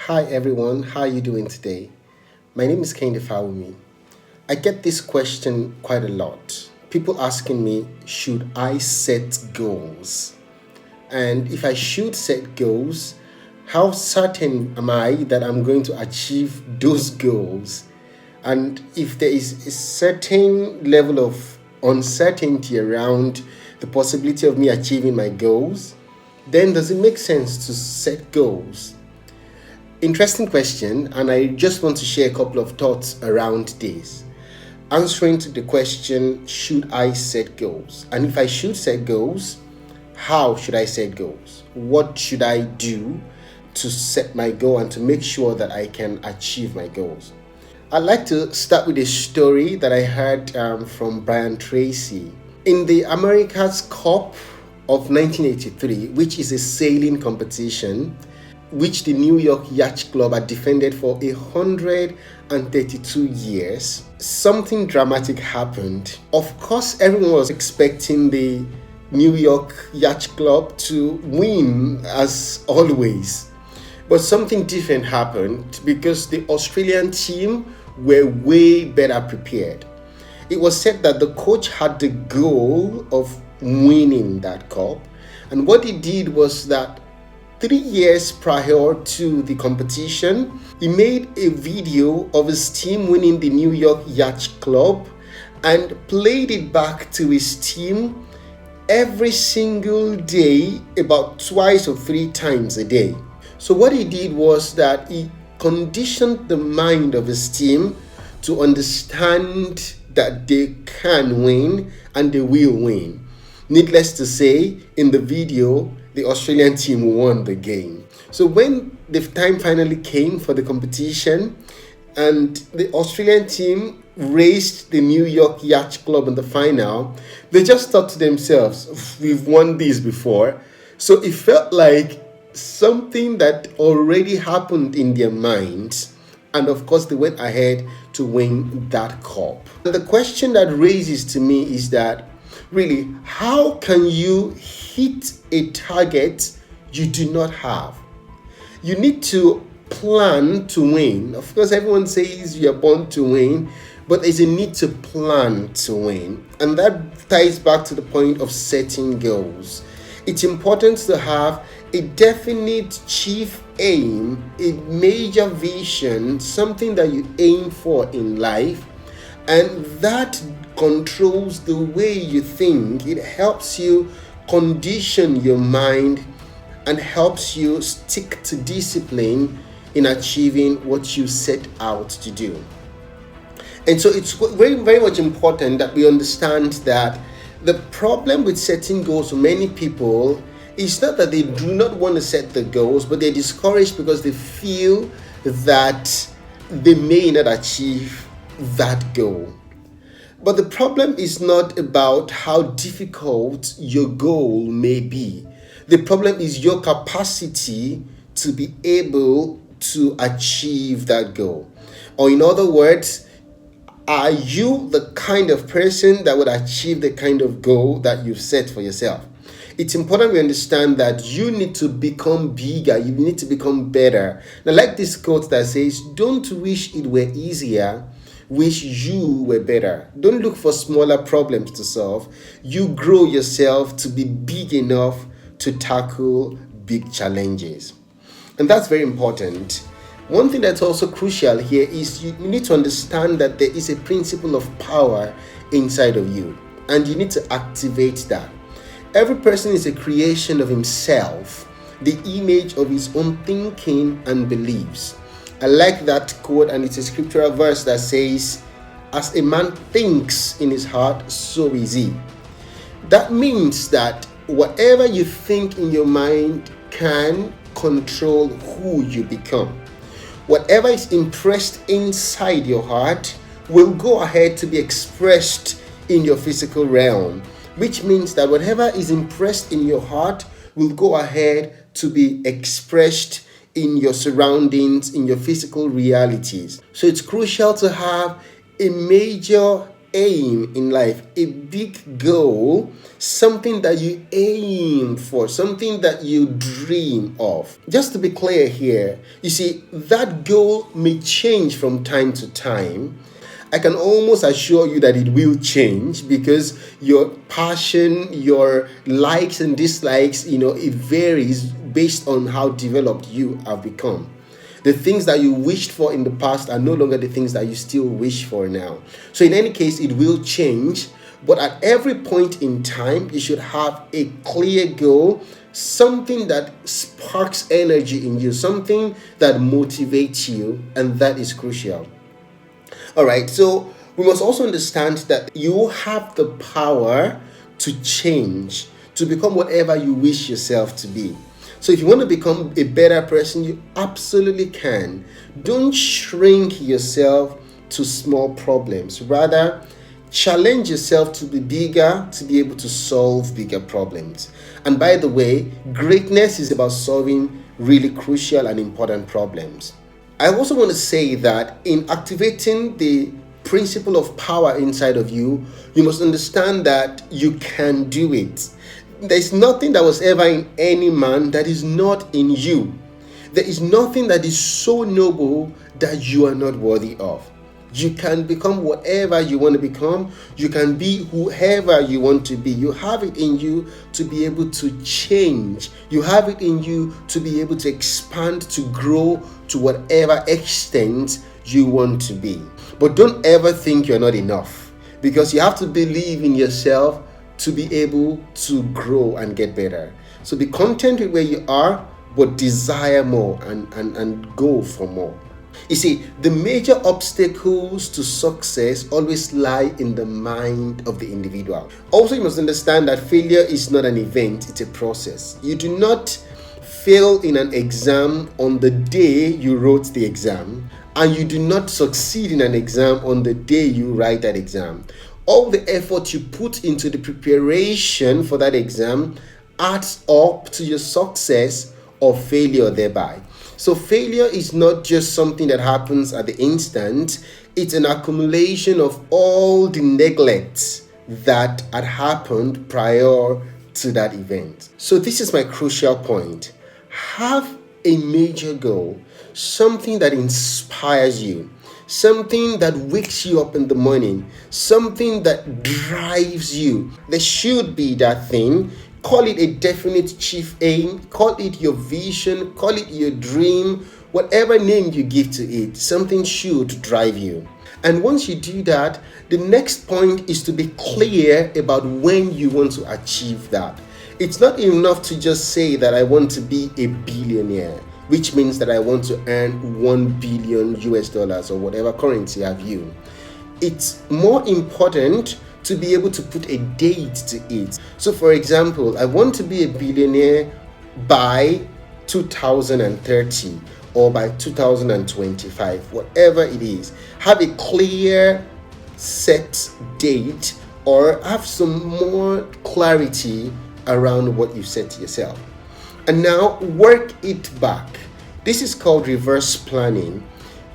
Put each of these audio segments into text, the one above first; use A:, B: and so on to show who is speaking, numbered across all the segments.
A: Hi everyone, how are you doing today? My name is Kehinde Fawumi. I get this question quite a lot. People asking me, should I set goals? And if I should set goals, how certain am I that I'm going to achieve those goals? And if there is a certain level of uncertainty around the possibility of me achieving my goals, then does it make sense to set goals? Interesting question, and I just want to share a couple of thoughts around this. Answering to the question, should I set goals? And if I should set goals, how should I set goals? What should I do to set my goal and to make sure that I can achieve my goals? I'd like to start with a story that I heard from Tracy. In the America's Cup of 1983, which is a sailing competition, which the New York Yacht Club had defended for 132 years, something dramatic happened. Of course, everyone was expecting the New York Yacht Club to win as always. But something different happened because the Australian team were way better prepared. It was said that the coach had the goal of winning that cup. And what he did was that 3 years prior to the competition, he made a video of his team winning the New York Yacht Club and played it back to his team every single day, about twice or 3 times a day. So what he did was that he conditioned the mind of his team to understand that they can win and they will win. Needless to say, in the video, the Australian team won the game. So when the time finally came for the competition and the Australian team raced the New York Yacht Club in the final, they just thought to themselves, we've won this before. So it felt like something that already happened in their minds. And of course, they went ahead to win that cup. And the question that raises to me is that, really, how can you hit a target you do not have? You need to plan to win. Of course, everyone says you're born to win, but there's a need to plan to win. And that ties back to the point of setting goals. It's important to have a definite chief aim, a major vision, something that you aim for in life, and that controls the way you think. It helps you condition your mind and helps you stick to discipline in achieving what you set out to do. And so it's very, very much important that we understand that the problem with setting goals for many people is not that they do not want to set the goals, but they're discouraged because they feel that they may not achieve that goal. But the problem is not about how difficult your goal may be. The problem is your capacity to be able to achieve that goal. Or in other words, are you the kind of person that would achieve the kind of goal that you've set for yourself? It's important we understand that you need to become bigger. You need to become better. Now, like this quote that says, don't wish it were easier, wish you were better. Don't look for smaller problems to solve. You grow yourself to be big enough to tackle big challenges. And that's very important. One thing that's also crucial here is you need to understand that there is a principle of power inside of you, and you need to activate that. Every person is a creation of himself, the image of his own thinking and beliefs. I like that quote, and it's a scriptural verse that says, as a man thinks in his heart, so is he. That means that whatever you think in your mind can control who you become. Whatever is impressed inside your heart will go ahead to be expressed in your physical realm, which means that whatever is impressed in your heart will go ahead to be expressed in your surroundings, in your physical realities. So it's crucial to have a major aim in life, a big goal, something that you aim for, something that you dream of. Just to be clear here, you see, that goal may change from time to time. I can almost assure you that it will change because your passion, your likes and dislikes, it varies based on how developed you have become. The things that you wished for in the past are no longer the things that you still wish for now. So in any case, it will change. But at every point in time, you should have a clear goal, something that sparks energy in you, something that motivates you, and that is crucial. All right, so we must also understand that you have the power to change, to become whatever you wish yourself to be. So if you want to become a better person, you absolutely can. Don't shrink yourself to small problems. Rather, challenge yourself to be bigger, to be able to solve bigger problems. And by the way, greatness is about solving really crucial and important problems. I also want to say that in activating the principle of power inside of you, you must understand that you can do it. There's nothing that was ever in any man that is not in you. There is nothing that is so noble that you are not worthy of. You can become whatever you want to become. You can be whoever you want to be. You have it in you to be able to change. You have it in you to be able to expand, to grow to whatever extent you want to be. But don't ever think you're not enough, because you have to believe in yourself to be able to grow and get better. So be content with where you are, but desire more and go for more. You see, the major obstacles to success always lie in the mind of the individual. Also, you must understand that failure is not an event, it's a process. You do not fail in an exam on the day you wrote the exam, and you do not succeed in an exam on the day you write that exam. All the effort you put into the preparation for that exam adds up to your success or failure thereby. So failure is not just something that happens at the instant, it's an accumulation of all the neglect that had happened prior to that event. So this is my crucial point. Have a major goal, something that inspires you, something that wakes you up in the morning, something that drives you. There should be that thing. Call it a definite chief aim, call it your vision, call it your dream, whatever name you give to it, something should drive you. And once you do that, the next point is to be clear about when you want to achieve that. It's not enough to just say that I want to be a billionaire, which means that I want to earn 1 billion US dollars or whatever currency have you. It's more important to be able to put a date to it. So for example, I want to be a billionaire by 2030 or by 2025, whatever it is. Have a clear set date or have some more clarity around what you set to yourself. And now work it back. This is called reverse planning.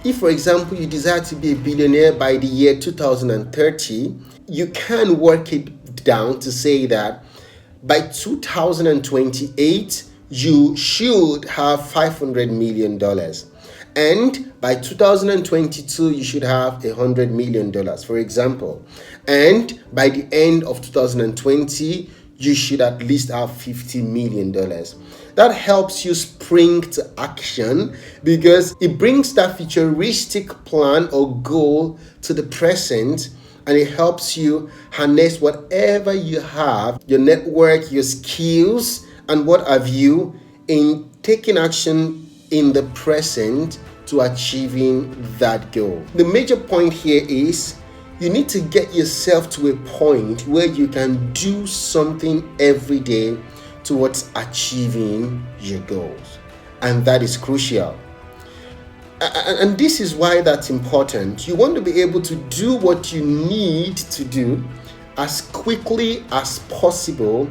A: If, for example, you desire to be a billionaire by the year 2030, you can work it down to say that by 2028, you should have $500 million. And by 2022, you should have $100 million, for example. And by the end of 2020, you should at least have $50 million. That helps you spring to action because it brings that futuristic plan or goal to the present, and it helps you harness whatever you have, your network, your skills, and what have you, in taking action in the present to achieving that goal. The major point here is you need to get yourself to a point where you can do something every day towards achieving your goals. And that is crucial. And this is why that's important. You want to be able to do what you need to do as quickly as possible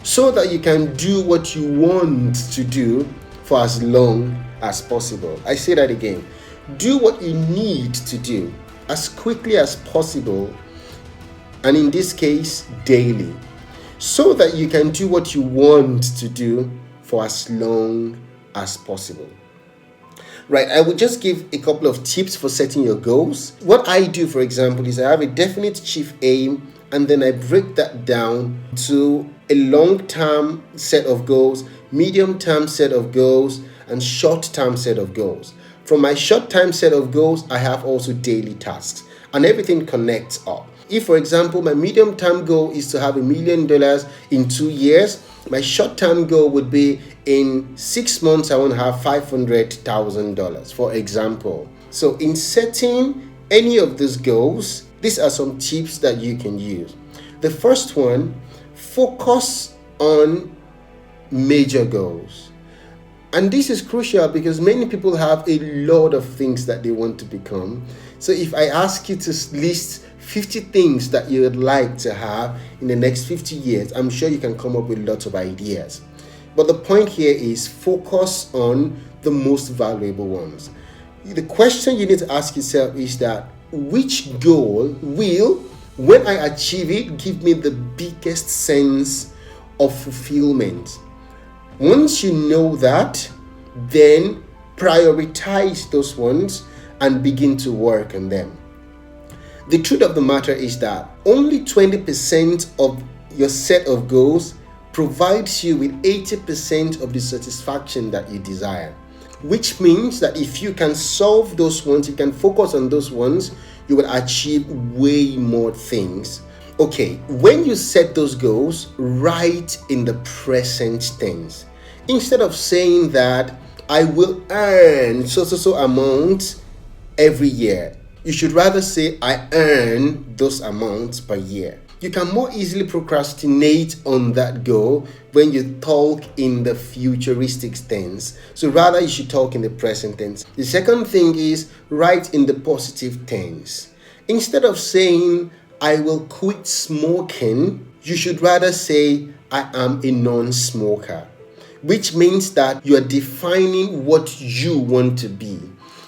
A: so that you can do what you want to do for as long as possible. I say that again. Do what you need to do as quickly as possible and in this case, daily, so that you can do what you want to do for as long as possible. Right, I would just give a couple of tips for setting your goals. What I do, for example, is I have a definite chief aim, and then I break that down to a long-term set of goals, medium-term set of goals, and short-term set of goals. From my short-term set of goals, I have also daily tasks, and everything connects up. If, for example, my medium-term goal is to have $1 million in 2 years, my short-term goal would be in 6 months, I want to have $500,000, for example. So in setting any of these goals, these are some tips that you can use. The first one, focus on major goals. And this is crucial because many people have a lot of things that they want to become. So if I ask you to list 50 things that you would like to have in the next 50 years, I'm sure you can come up with lots of ideas. But the point here is focus on the most valuable ones. The question you need to ask yourself is that which goal will, when I achieve it, give me the biggest sense of fulfillment? Once you know that, then prioritize those ones and begin to work on them. The truth of the matter is that only 20% of your set of goals provides you with 80% of the satisfaction that you desire. Which means that if you can solve those ones, you can focus on those ones, you will achieve way more things. Okay, when you set those goals, write in the present tense. Instead of saying that I will earn so amount every year, you should rather say I earn those amounts per year. You can more easily procrastinate on that goal when you talk in the futuristic tense. So rather you should talk in the present tense. The second thing is write in the positive tense. Instead of saying I will quit smoking, you should rather say I am a non-smoker, which means that you are defining what you want to be.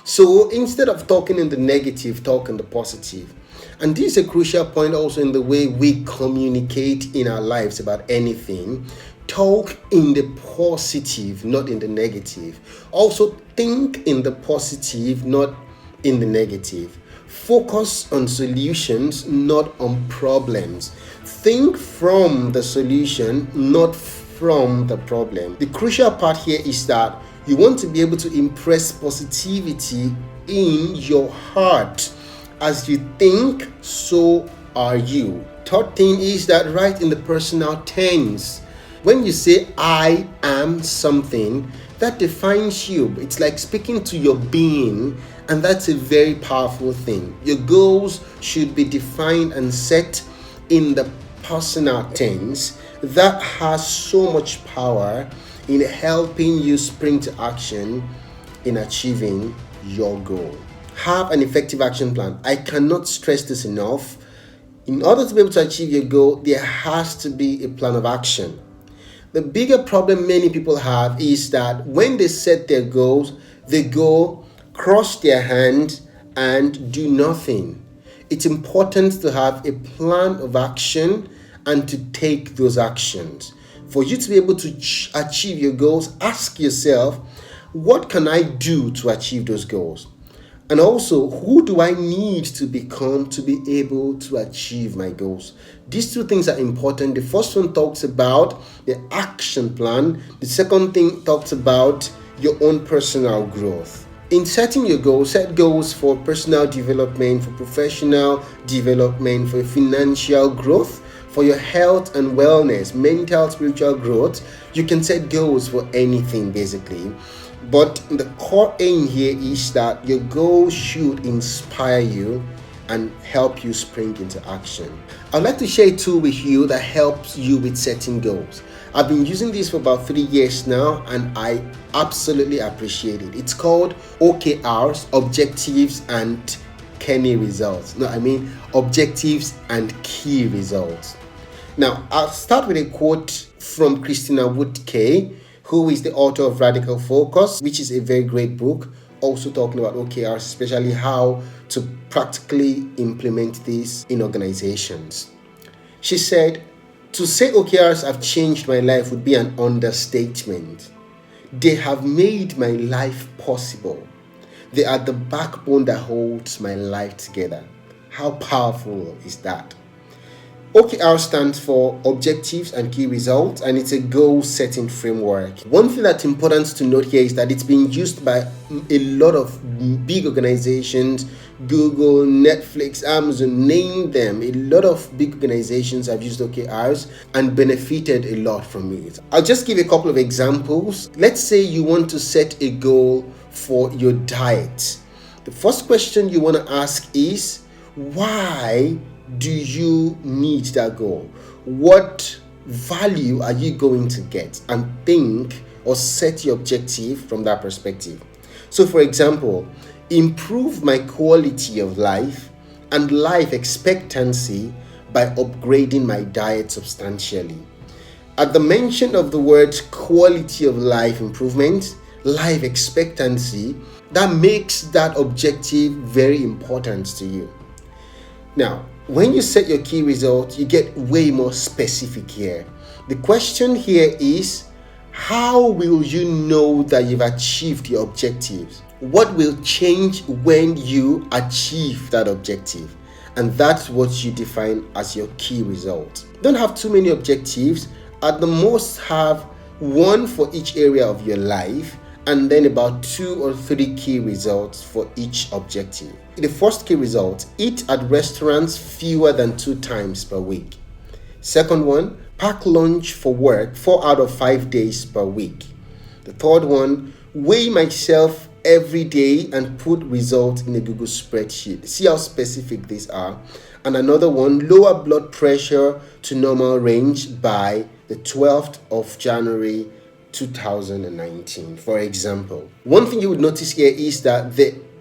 A: So instead of talking in the negative, talk in the positive. And this is a crucial point also in the way we communicate in our lives about anything. Talk in the positive, not in the negative. Also think in the positive, not in the negative. Focus on solutions, not on problems. Think from the solution, not from the problem. The crucial part here is that you want to be able to impress positivity in your heart. As you think, so are you. Third thing is that write in the personal tense. When you say I am something, that defines you. It's like speaking to your being, and that's a very powerful thing. Your goals should be defined and set in the personal tense. That has so much power in helping you spring to action in achieving your goal. Have an effective action plan. I cannot stress this enough. In order to be able to achieve your goal, there has to be a plan of action. The bigger problem many people have is that when they set their goals, they go cross their hands and do nothing. It's important to have a plan of action and to take those actions. For you to be able to achieve your goals, ask yourself, what can I do to achieve those goals? And also, who do I need to become to be able to achieve my goals? These two things are important. The first one talks about the action plan. The second thing talks about your own personal growth. In setting your goals, set goals for personal development, for professional development, for financial growth, for your health and wellness, mental, spiritual growth. You can set goals for anything basically. But the core aim here is that your goals should inspire you and help you spring into action. I'd like to share a tool with you that helps you with setting goals. I've been using this for about 3 years now, and I absolutely appreciate it. It's called OKRs, Objectives and Key Results. Objectives and Key Results. Now, I'll start with a quote from Christina Woodkay, who is the author of Radical Focus, which is a very great book, also talking about OKRs, especially how to practically implement these in organizations. She said, to say OKRs have changed my life would be an understatement. They have made my life possible. They are the backbone that holds my life together. How powerful is that? OKR stands for Objectives and Key Results, and it's a goal-setting framework. One thing that's important to note here is that it's being used by a lot of big organizations, Google, Netflix, Amazon, name them. A lot of big organizations have used OKRs and benefited a lot from it. I'll just give a couple of examples. Let's say you want to set a goal for your diet. The first question you want to ask is, why do you need that goal? What value are you going to get? And think or set your objective from that perspective. So, for example, improve my quality of life and life expectancy by upgrading my diet substantially. At the mention of the words quality of life improvement, life expectancy, that makes that objective very important to you. Now, when you set your key result, you get way more specific here. The question here is, how will you know that you've achieved your objectives? What will change when you achieve that objective? And that's what you define as your key result. Don't have too many objectives. At the most, have one for each area of your life, and then about 2 or 3 key results for each objective. The first key result, eat at restaurants fewer than 2 times per week. Second one, pack lunch for work 4 out of 5 days per week. The third one, weigh myself every day and put results in a Google spreadsheet. See how specific these are. And another one, lower blood pressure to normal range by the 12th of January 2019, for example. One thing you would notice here is that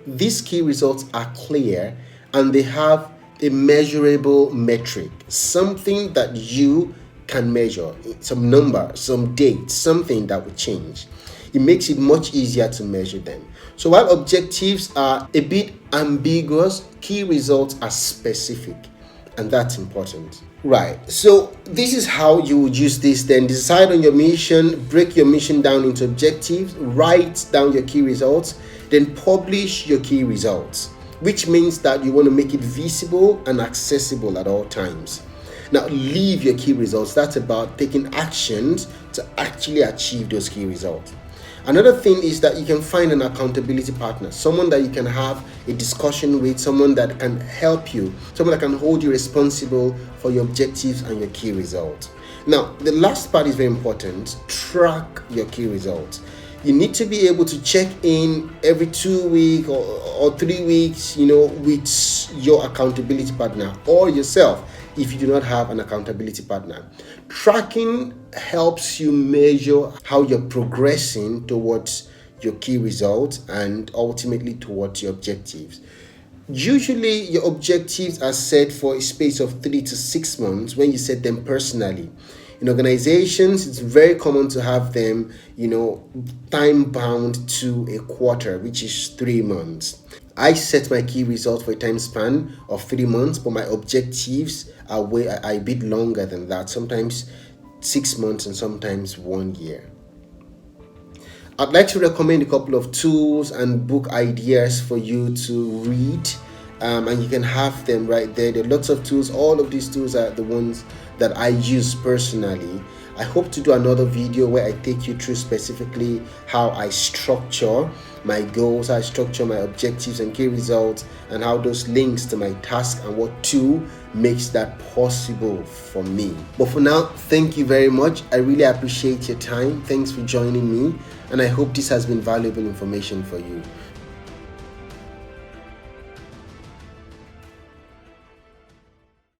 A: these key results are clear and they have a measurable metric, something that you can measure, some number, some date, something that will change. It makes it much easier to measure them. So while objectives are a bit ambiguous, key results are specific, and that's important. Right, so this is how you would use this then. Decide on your mission, break your mission down into objectives, write down your key results, then publish your key results, which means that you want to make it visible and accessible at all times. Now, leave your key results. That's about taking actions to actually achieve those key results. Another thing is that you can find an accountability partner, someone that you can have a discussion with, someone that can help you, someone that can hold you responsible for your objectives and your key results. Now, the last part is very important. Track your key results. You need to be able to check in every 2 weeks or 3 weeks, with your accountability partner or yourself if you do not have an accountability partner. Tracking helps you measure how you're progressing towards your key results and ultimately towards your objectives. Usually, your objectives are set for a space of 3 to 6 months when you set them personally. In organizations, it's very common to have them, time bound to a quarter, which is 3 months. I set my key results for a time span of 3 months, but my objectives are a bit longer than that, sometimes 6 months and sometimes 1 year. I'd like to recommend a couple of tools and book ideas for you to read, and you can have them right there. There are lots of tools. All of these tools are the ones that I use personally. I hope to do another video where I take you through specifically how I structure my goals, how I structure my objectives and key results, and how those links to my task and what tool makes that possible for me. But for now, thank you very much. I really appreciate your time. Thanks for joining me, and I hope this has been valuable information for you.